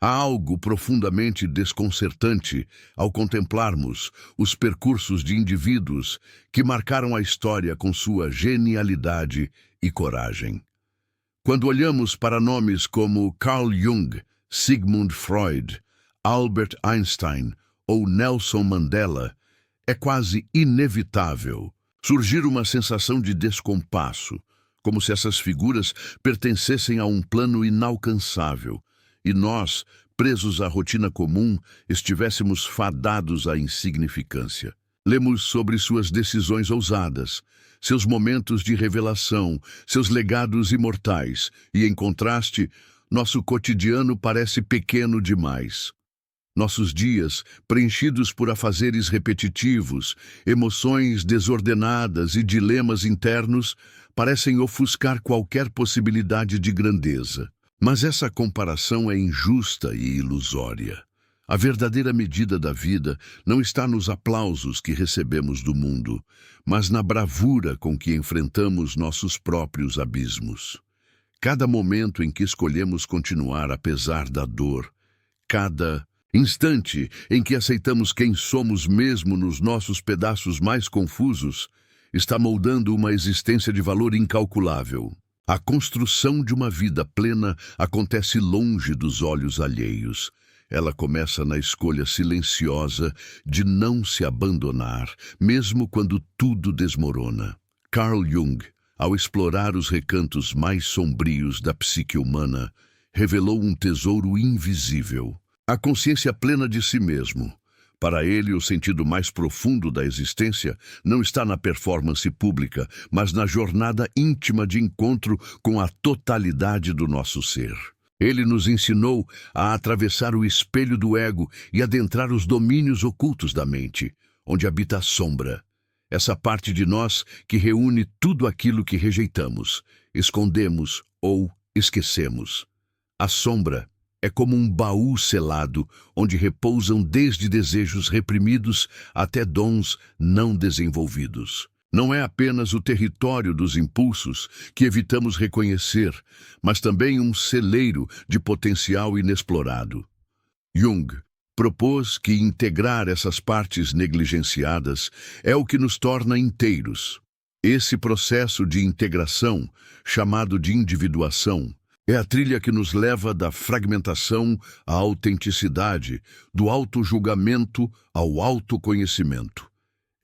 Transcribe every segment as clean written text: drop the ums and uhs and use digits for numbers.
Há algo profundamente desconcertante ao contemplarmos os percursos de indivíduos que marcaram a história com sua genialidade e coragem. Quando olhamos para nomes como Carl Jung, Sigmund Freud, Albert Einstein ou Nelson Mandela, é quase inevitável surgir uma sensação de descompasso, como se essas figuras pertencessem a um plano inalcançável e nós, presos à rotina comum, estivéssemos fadados à insignificância. Lemos sobre suas decisões ousadas, seus momentos de revelação, seus legados imortais, e, em contraste, nosso cotidiano parece pequeno demais. Nossos dias, preenchidos por afazeres repetitivos, emoções desordenadas e dilemas internos, parecem ofuscar qualquer possibilidade de grandeza. Mas essa comparação é injusta e ilusória. A verdadeira medida da vida não está nos aplausos que recebemos do mundo, mas na bravura com que enfrentamos nossos próprios abismos. Cada momento em que escolhemos continuar apesar da dor, cada instante em que aceitamos quem somos mesmo nos nossos pedaços mais confusos, está moldando uma existência de valor incalculável. A construção de uma vida plena acontece longe dos olhos alheios. Ela começa na escolha silenciosa de não se abandonar, mesmo quando tudo desmorona. Carl Jung, ao explorar os recantos mais sombrios da psique humana, revelou um tesouro invisível: a consciência plena de si mesmo. Para ele, o sentido mais profundo da existência não está na performance pública, mas na jornada íntima de encontro com a totalidade do nosso ser. Ele nos ensinou a atravessar o espelho do ego e adentrar os domínios ocultos da mente, onde habita a sombra, essa parte de nós que reúne tudo aquilo que rejeitamos, escondemos ou esquecemos. A sombra é como um baú selado, onde repousam desde desejos reprimidos até dons não desenvolvidos. Não é apenas o território dos impulsos que evitamos reconhecer, mas também um celeiro de potencial inexplorado. Jung propôs que integrar essas partes negligenciadas é o que nos torna inteiros. Esse processo de integração, chamado de individuação, é a trilha que nos leva da fragmentação à autenticidade, do autojulgamento ao autoconhecimento.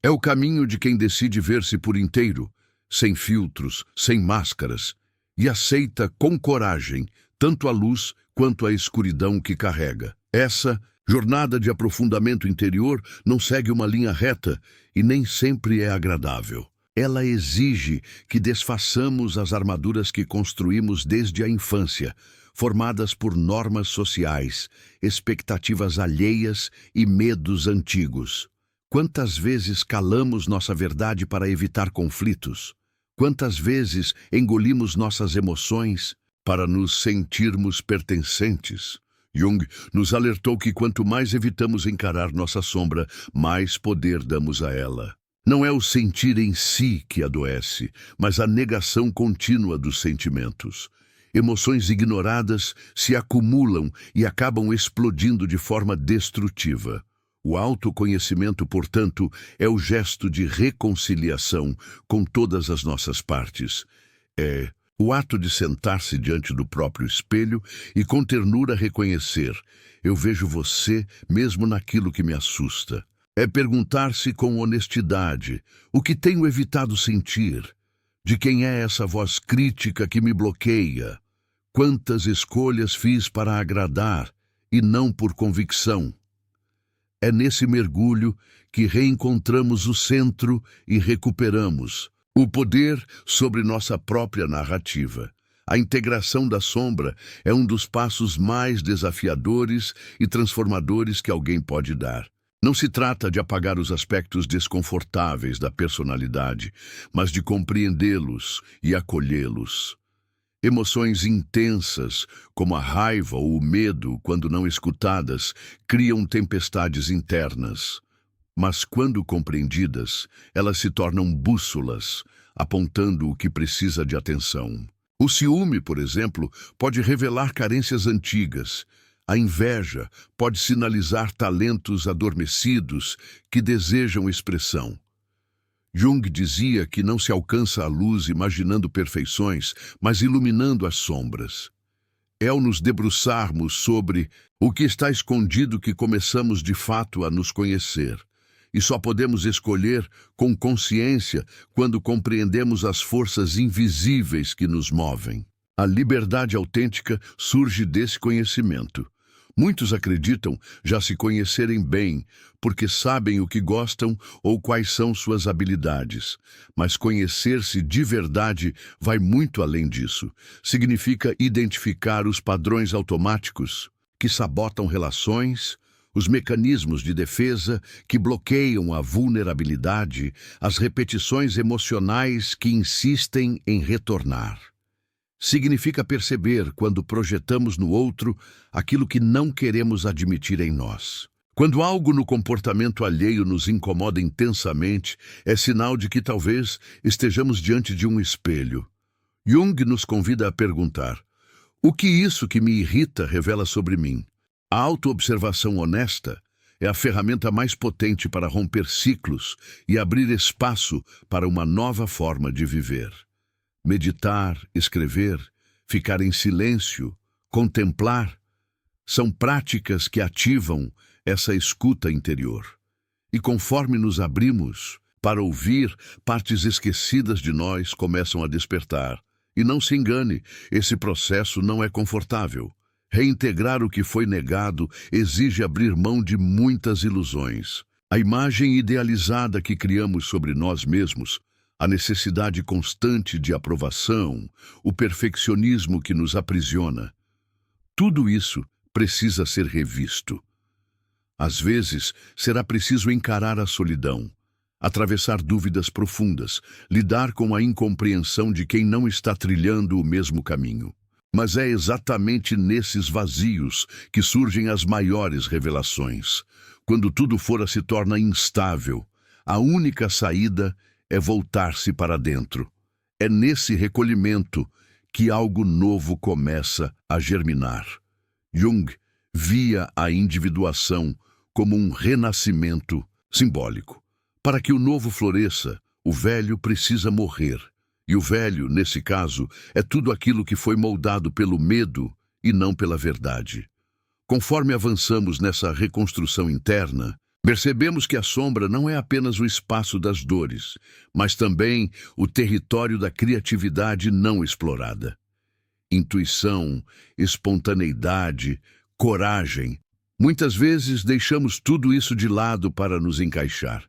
É o caminho de quem decide ver-se por inteiro, sem filtros, sem máscaras, e aceita com coragem tanto a luz quanto a escuridão que carrega. Essa jornada de aprofundamento interior não segue uma linha reta e nem sempre é agradável. Ela exige que desfaçamos as armaduras que construímos desde a infância, formadas por normas sociais, expectativas alheias e medos antigos. Quantas vezes calamos nossa verdade para evitar conflitos? Quantas vezes engolimos nossas emoções para nos sentirmos pertencentes? Jung nos alertou que quanto mais evitamos encarar nossa sombra, mais poder damos a ela. Não é o sentir em si que adoece, mas a negação contínua dos sentimentos. Emoções ignoradas se acumulam e acabam explodindo de forma destrutiva. O autoconhecimento, portanto, é o gesto de reconciliação com todas as nossas partes. É o ato de sentar-se diante do próprio espelho e com ternura reconhecer: eu vejo você mesmo naquilo que me assusta. É perguntar-se com honestidade: o que tenho evitado sentir? De quem é essa voz crítica que me bloqueia? Quantas escolhas fiz para agradar e não por convicção? É nesse mergulho que reencontramos o centro e recuperamos o poder sobre nossa própria narrativa. A integração da sombra é um dos passos mais desafiadores e transformadores que alguém pode dar. Não se trata de apagar os aspectos desconfortáveis da personalidade, mas de compreendê-los e acolhê-los. Emoções intensas, como a raiva ou o medo, quando não escutadas, criam tempestades internas. Mas quando compreendidas, elas se tornam bússolas, apontando o que precisa de atenção. O ciúme, por exemplo, pode revelar carências antigas. A inveja pode sinalizar talentos adormecidos que desejam expressão. Jung dizia que não se alcança a luz imaginando perfeições, mas iluminando as sombras. É ao nos debruçarmos sobre o que está escondido que começamos de fato a nos conhecer. E só podemos escolher com consciência quando compreendemos as forças invisíveis que nos movem. A liberdade autêntica surge desse conhecimento. Muitos acreditam já se conhecerem bem, porque sabem o que gostam ou quais são suas habilidades. Mas conhecer-se de verdade vai muito além disso. Significa identificar os padrões automáticos que sabotam relações, os mecanismos de defesa que bloqueiam a vulnerabilidade, as repetições emocionais que insistem em retornar. Significa perceber quando projetamos no outro aquilo que não queremos admitir em nós. Quando algo no comportamento alheio nos incomoda intensamente, é sinal de que talvez estejamos diante de um espelho. Jung nos convida a perguntar: o que isso que me irrita revela sobre mim? A autoobservação honesta é a ferramenta mais potente para romper ciclos e abrir espaço para uma nova forma de viver. Meditar, escrever, ficar em silêncio, contemplar, são práticas que ativam essa escuta interior. E conforme nos abrimos para ouvir, partes esquecidas de nós começam a despertar. E não se engane, esse processo não é confortável. Reintegrar o que foi negado exige abrir mão de muitas ilusões. A imagem idealizada que criamos sobre nós mesmos, a necessidade constante de aprovação, o perfeccionismo que nos aprisiona. Tudo isso precisa ser revisto. Às vezes, será preciso encarar a solidão, atravessar dúvidas profundas, lidar com a incompreensão de quem não está trilhando o mesmo caminho. Mas é exatamente nesses vazios que surgem as maiores revelações. Quando tudo fora se torna instável, a única saída é voltar-se para dentro. É nesse recolhimento que algo novo começa a germinar. Jung via a individuação como um renascimento simbólico. Para que o novo floresça, o velho precisa morrer. E o velho, nesse caso, é tudo aquilo que foi moldado pelo medo e não pela verdade. Conforme avançamos nessa reconstrução interna, percebemos que a sombra não é apenas o espaço das dores, mas também o território da criatividade não explorada. Intuição, espontaneidade, coragem. Muitas vezes deixamos tudo isso de lado para nos encaixar.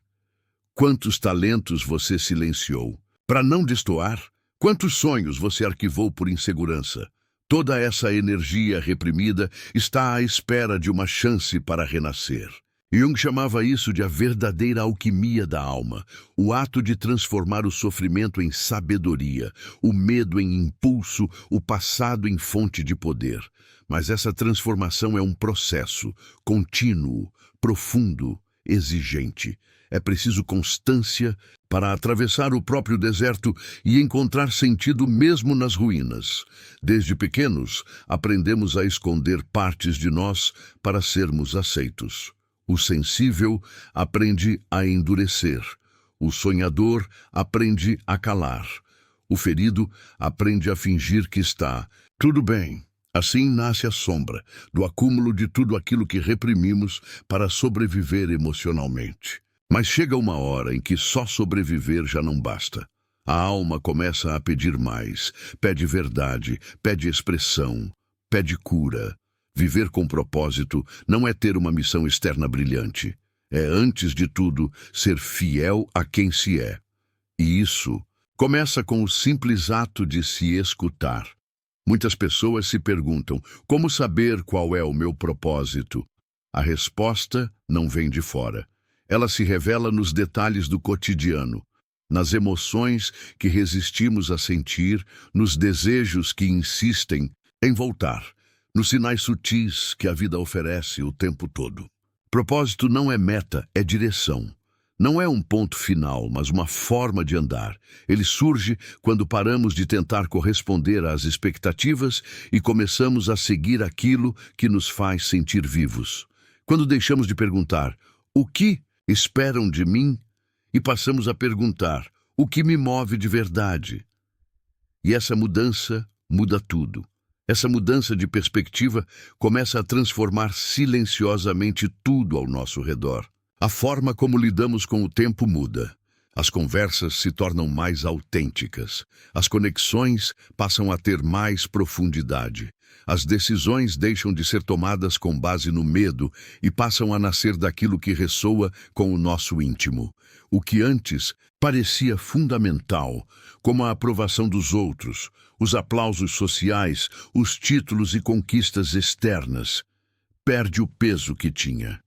Quantos talentos você silenciou para não destoar? Quantos sonhos você arquivou por insegurança? Toda essa energia reprimida está à espera de uma chance para renascer. Jung chamava isso de a verdadeira alquimia da alma, o ato de transformar o sofrimento em sabedoria, o medo em impulso, o passado em fonte de poder. Mas essa transformação é um processo contínuo, profundo, exigente. É preciso constância para atravessar o próprio deserto e encontrar sentido mesmo nas ruínas. Desde pequenos, aprendemos a esconder partes de nós para sermos aceitos. O sensível aprende a endurecer. O sonhador aprende a calar. O ferido aprende a fingir que está tudo bem. Assim nasce a sombra, do acúmulo de tudo aquilo que reprimimos para sobreviver emocionalmente. Mas chega uma hora em que só sobreviver já não basta. A alma começa a pedir mais, pede verdade, pede expressão, pede cura. Viver com propósito não é ter uma missão externa brilhante. É, antes de tudo, ser fiel a quem se é. E isso começa com o simples ato de se escutar. Muitas pessoas se perguntam: como saber qual é o meu propósito? A resposta não vem de fora. Ela se revela nos detalhes do cotidiano, nas emoções que resistimos a sentir, nos desejos que insistem em voltar, nos sinais sutis que a vida oferece o tempo todo. Propósito não é meta, é direção. Não é um ponto final, mas uma forma de andar. Ele surge quando paramos de tentar corresponder às expectativas e começamos a seguir aquilo que nos faz sentir vivos. Quando deixamos de perguntar, o que esperam de mim? E passamos a perguntar, o que me move de verdade? E essa mudança muda tudo. Essa mudança de perspectiva começa a transformar silenciosamente tudo ao nosso redor. A forma como lidamos com o tempo muda. As conversas se tornam mais autênticas. As conexões passam a ter mais profundidade. As decisões deixam de ser tomadas com base no medo e passam a nascer daquilo que ressoa com o nosso íntimo. O que antes parecia fundamental, como a aprovação dos outros, os aplausos sociais, os títulos e conquistas externas, perde o peso que tinha.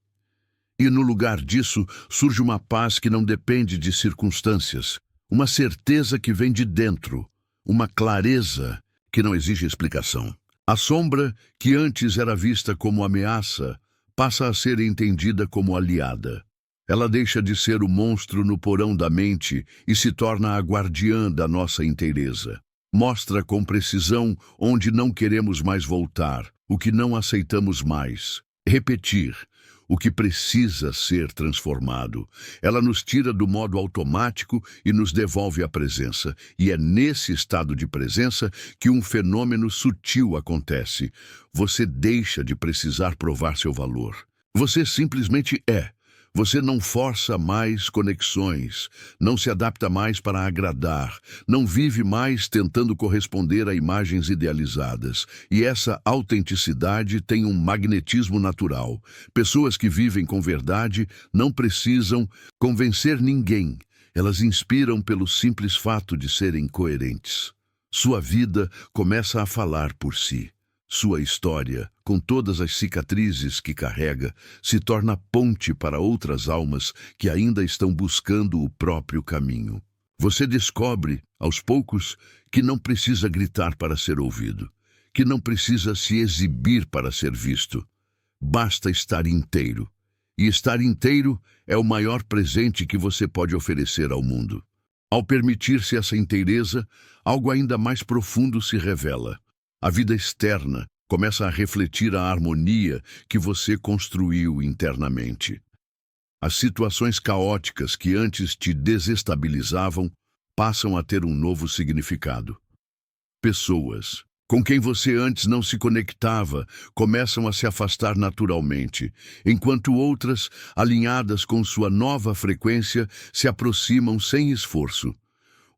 E no lugar disso surge uma paz que não depende de circunstâncias, uma certeza que vem de dentro, uma clareza que não exige explicação. A sombra, que antes era vista como ameaça, passa a ser entendida como aliada. Ela deixa de ser o monstro no porão da mente e se torna a guardiã da nossa inteireza. Mostra com precisão onde não queremos mais voltar, o que não aceitamos mais. Repetir o que precisa ser transformado. Ela nos tira do modo automático e nos devolve à presença. E é nesse estado de presença que um fenômeno sutil acontece. Você deixa de precisar provar seu valor. Você simplesmente é. Você não força mais conexões, não se adapta mais para agradar, não vive mais tentando corresponder a imagens idealizadas. E essa autenticidade tem um magnetismo natural. Pessoas que vivem com verdade não precisam convencer ninguém. Elas inspiram pelo simples fato de serem coerentes. Sua vida começa a falar por si. Sua história, com todas as cicatrizes que carrega, se torna ponte para outras almas que ainda estão buscando o próprio caminho. Você descobre, aos poucos, que não precisa gritar para ser ouvido, que não precisa se exibir para ser visto. Basta estar inteiro. E estar inteiro é o maior presente que você pode oferecer ao mundo. Ao permitir-se essa inteireza, algo ainda mais profundo se revela. A vida externa começa a refletir a harmonia que você construiu internamente. As situações caóticas que antes te desestabilizavam passam a ter um novo significado. Pessoas com quem você antes não se conectava começam a se afastar naturalmente, enquanto outras, alinhadas com sua nova frequência, se aproximam sem esforço.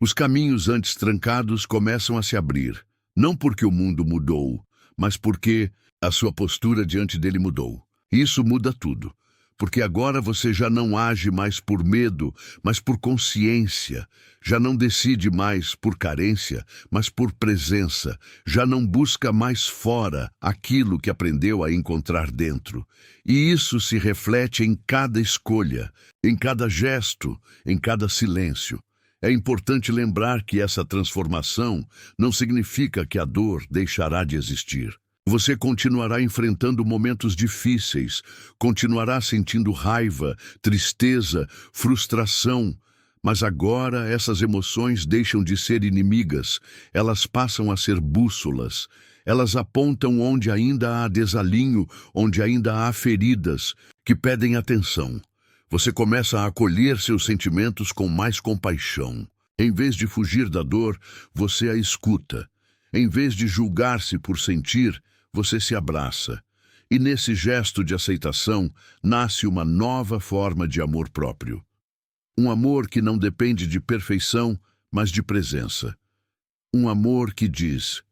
Os caminhos antes trancados começam a se abrir. Não porque o mundo mudou, mas porque a sua postura diante dele mudou. Isso muda tudo, porque agora você já não age mais por medo, mas por consciência. Já não decide mais por carência, mas por presença. Já não busca mais fora aquilo que aprendeu a encontrar dentro. E isso se reflete em cada escolha, em cada gesto, em cada silêncio. É importante lembrar que essa transformação não significa que a dor deixará de existir. Você continuará enfrentando momentos difíceis, continuará sentindo raiva, tristeza, frustração, mas agora essas emoções deixam de ser inimigas, elas passam a ser bússolas. Elas apontam onde ainda há desalinho, onde ainda há feridas que pedem atenção. Você começa a acolher seus sentimentos com mais compaixão. Em vez de fugir da dor, você a escuta. Em vez de julgar-se por sentir, você se abraça. E nesse gesto de aceitação, nasce uma nova forma de amor próprio. Um amor que não depende de perfeição, mas de presença. Um amor que diz,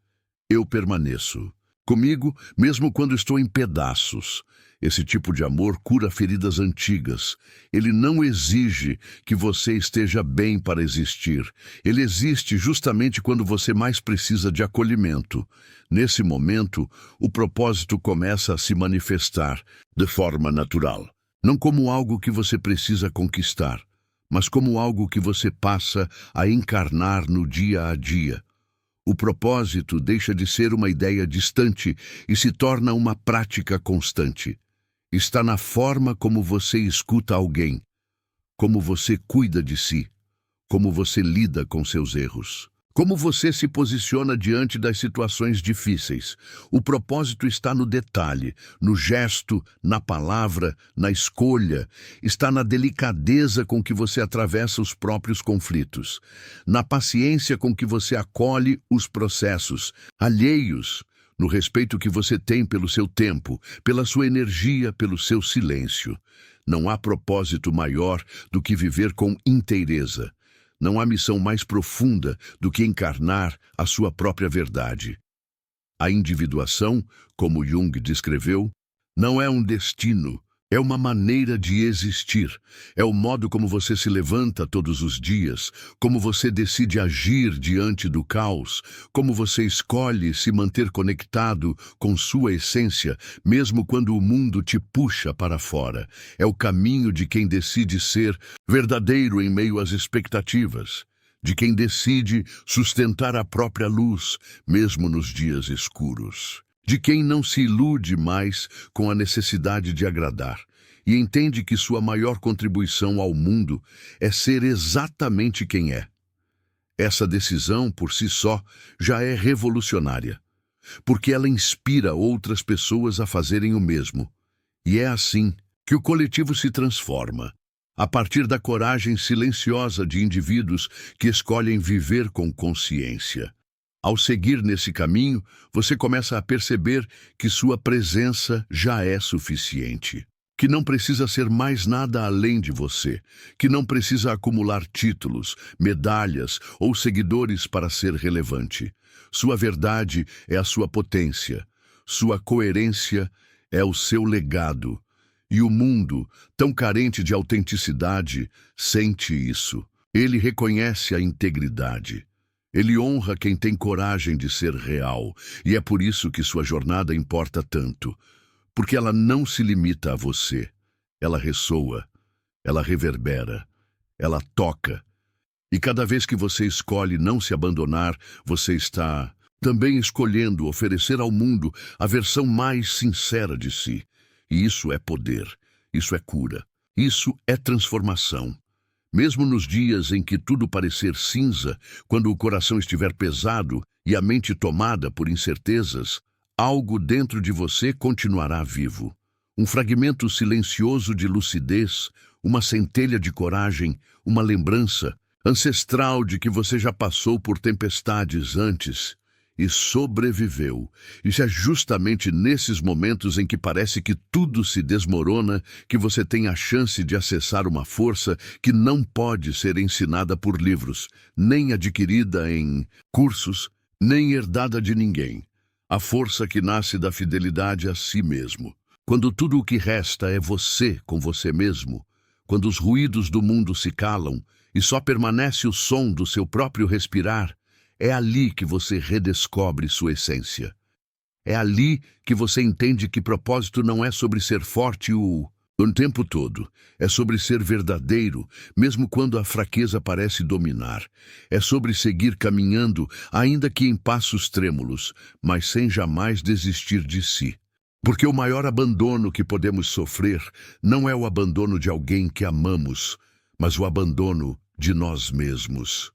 eu permaneço. Comigo, mesmo quando estou em pedaços. Esse tipo de amor cura feridas antigas. Ele não exige que você esteja bem para existir. Ele existe justamente quando você mais precisa de acolhimento. Nesse momento, o propósito começa a se manifestar de forma natural. Não como algo que você precisa conquistar, mas como algo que você passa a encarnar no dia a dia. O propósito deixa de ser uma ideia distante e se torna uma prática constante. Está na forma como você escuta alguém, como você cuida de si, como você lida com seus erros, como você se posiciona diante das situações difíceis. O propósito está no detalhe, no gesto, na palavra, na escolha, está na delicadeza com que você atravessa os próprios conflitos, na paciência com que você acolhe os processos alheios, no respeito que você tem pelo seu tempo, pela sua energia, pelo seu silêncio. Não há propósito maior do que viver com inteireza. Não há missão mais profunda do que encarnar a sua própria verdade. A individuação, como Jung descreveu, não é um destino, é uma maneira de existir. É o modo como você se levanta todos os dias, como você decide agir diante do caos, como você escolhe se manter conectado com sua essência, mesmo quando o mundo te puxa para fora. É o caminho de quem decide ser verdadeiro em meio às expectativas, de quem decide sustentar a própria luz, mesmo nos dias escuros, de quem não se ilude mais com a necessidade de agradar e entende que sua maior contribuição ao mundo é ser exatamente quem é. Essa decisão, por si só, já é revolucionária, porque ela inspira outras pessoas a fazerem o mesmo. E é assim que o coletivo se transforma, a partir da coragem silenciosa de indivíduos que escolhem viver com consciência. Ao seguir nesse caminho, você começa a perceber que sua presença já é suficiente, que não precisa ser mais nada além de você, que não precisa acumular títulos, medalhas ou seguidores para ser relevante. Sua verdade é a sua potência, sua coerência é o seu legado. E o mundo, tão carente de autenticidade, sente isso. Ele reconhece a integridade. Ele honra quem tem coragem de ser real, e é por isso que sua jornada importa tanto. Porque ela não se limita a você. Ela ressoa, ela reverbera, ela toca. E cada vez que você escolhe não se abandonar, você está também escolhendo oferecer ao mundo a versão mais sincera de si. E isso é poder, isso é cura, isso é transformação. Mesmo nos dias em que tudo parecer cinza, quando o coração estiver pesado e a mente tomada por incertezas, algo dentro de você continuará vivo. Um fragmento silencioso de lucidez, uma centelha de coragem, uma lembrança ancestral de que você já passou por tempestades antes e sobreviveu. Isso é justamente nesses momentos em que parece que tudo se desmorona que você tem a chance de acessar uma força que não pode ser ensinada por livros, nem adquirida em cursos, nem herdada de ninguém. A força que nasce da fidelidade a si mesmo. Quando tudo o que resta é você com você mesmo, quando os ruídos do mundo se calam e só permanece o som do seu próprio respirar, é ali que você redescobre sua essência. É ali que você entende que propósito não é sobre ser forte o tempo todo. É sobre ser verdadeiro, mesmo quando a fraqueza parece dominar. É sobre seguir caminhando, ainda que em passos trêmulos, mas sem jamais desistir de si. Porque o maior abandono que podemos sofrer não é o abandono de alguém que amamos, mas o abandono de nós mesmos.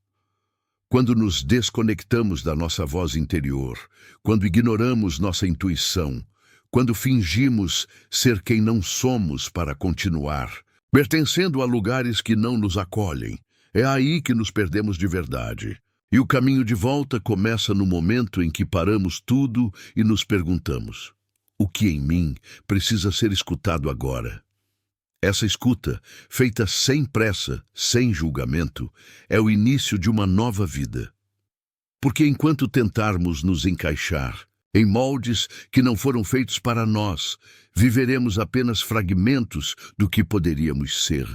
Quando nos desconectamos da nossa voz interior, quando ignoramos nossa intuição, quando fingimos ser quem não somos para continuar, pertencendo a lugares que não nos acolhem, é aí que nos perdemos de verdade. E o caminho de volta começa no momento em que paramos tudo e nos perguntamos: o que em mim precisa ser escutado agora? Essa escuta, feita sem pressa, sem julgamento, é o início de uma nova vida. Porque enquanto tentarmos nos encaixar em moldes que não foram feitos para nós, viveremos apenas fragmentos do que poderíamos ser.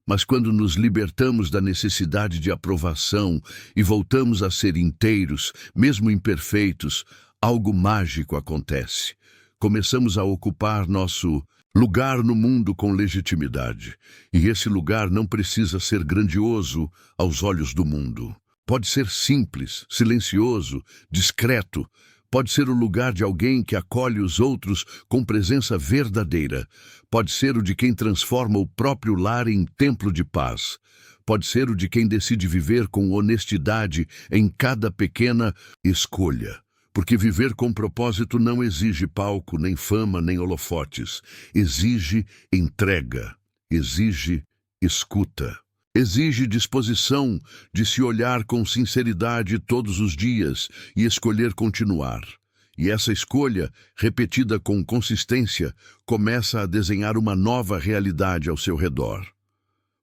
Mas quando nos libertamos da necessidade de aprovação e voltamos a ser inteiros, mesmo imperfeitos, algo mágico acontece. Começamos a ocupar nosso lugar no mundo com legitimidade. E esse lugar não precisa ser grandioso aos olhos do mundo. Pode ser simples, silencioso, discreto, Pode ser o lugar de alguém que acolhe os outros com presença verdadeira. Pode ser o de quem transforma o próprio lar em templo de paz. Pode ser o de quem decide viver com honestidade em cada pequena escolha. Porque viver com propósito não exige palco, nem fama, nem holofotes. Exige entrega, exige escuta. Exige disposição de se olhar com sinceridade todos os dias e escolher continuar. E essa escolha, repetida com consistência, começa a desenhar uma nova realidade ao seu redor.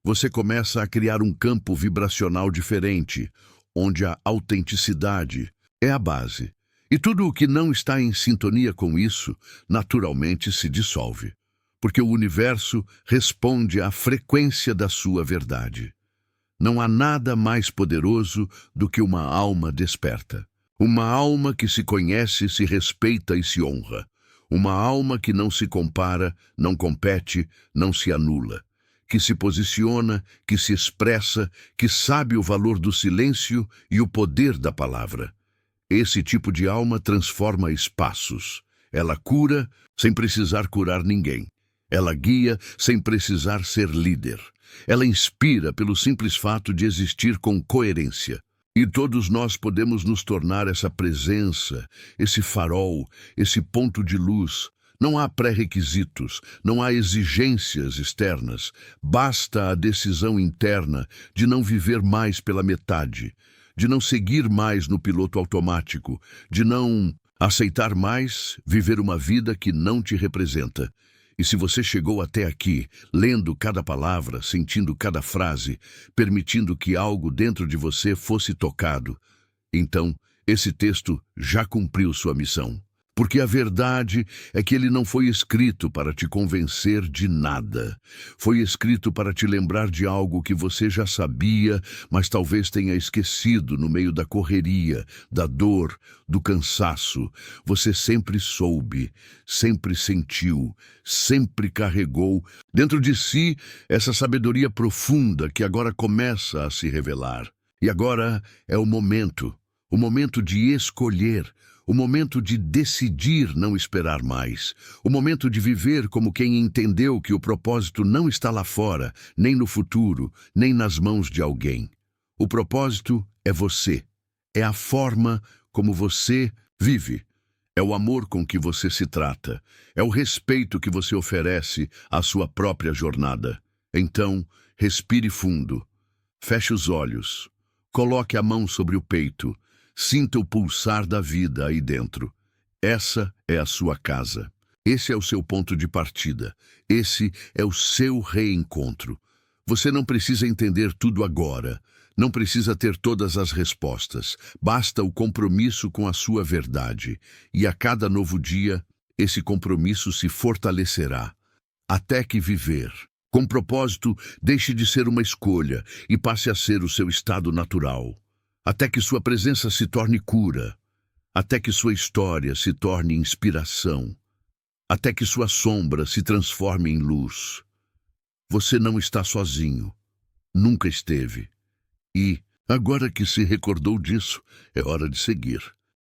Você começa a criar um campo vibracional diferente, onde a autenticidade é a base. E tudo o que não está em sintonia com isso, naturalmente se dissolve. Porque o universo responde à frequência da sua verdade. Não há nada mais poderoso do que uma alma desperta. Uma alma que se conhece, se respeita e se honra. Uma alma que não se compara, não compete, não se anula. Que se posiciona, que se expressa, que sabe o valor do silêncio e o poder da palavra. Esse tipo de alma transforma espaços. Ela cura sem precisar curar ninguém. Ela guia sem precisar ser líder. Ela inspira pelo simples fato de existir com coerência. E todos nós podemos nos tornar essa presença, esse farol, esse ponto de luz. Não há pré-requisitos, não há exigências externas. Basta a decisão interna de não viver mais pela metade, de não seguir mais no piloto automático, de não aceitar mais viver uma vida que não te representa. E se você chegou até aqui, lendo cada palavra, sentindo cada frase, permitindo que algo dentro de você fosse tocado, então esse texto já cumpriu sua missão. Porque a verdade é que ele não foi escrito para te convencer de nada. Foi escrito para te lembrar de algo que você já sabia, mas talvez tenha esquecido no meio da correria, da dor, do cansaço. Você sempre soube, sempre sentiu, sempre carregou dentro de si essa sabedoria profunda que agora começa a se revelar. E agora é o momento de escolher, o momento de decidir não esperar mais, o momento de viver como quem entendeu que o propósito não está lá fora, nem no futuro, nem nas mãos de alguém. O propósito é você, é a forma como você vive, é o amor com que você se trata, é o respeito que você oferece à sua própria jornada. Então, respire fundo, feche os olhos, coloque a mão sobre o peito. Sinta o pulsar da vida aí dentro. Essa é a sua casa. Esse é o seu ponto de partida. Esse é o seu reencontro. Você não precisa entender tudo agora. Não precisa ter todas as respostas. Basta o compromisso com a sua verdade. E a cada novo dia, esse compromisso se fortalecerá. Até que viver com propósito deixe de ser uma escolha e passe a ser o seu estado natural. Até que sua presença se torne cura, até que sua história se torne inspiração, até que sua sombra se transforme em luz. Você não está sozinho, nunca esteve. E, agora que se recordou disso, é hora de seguir.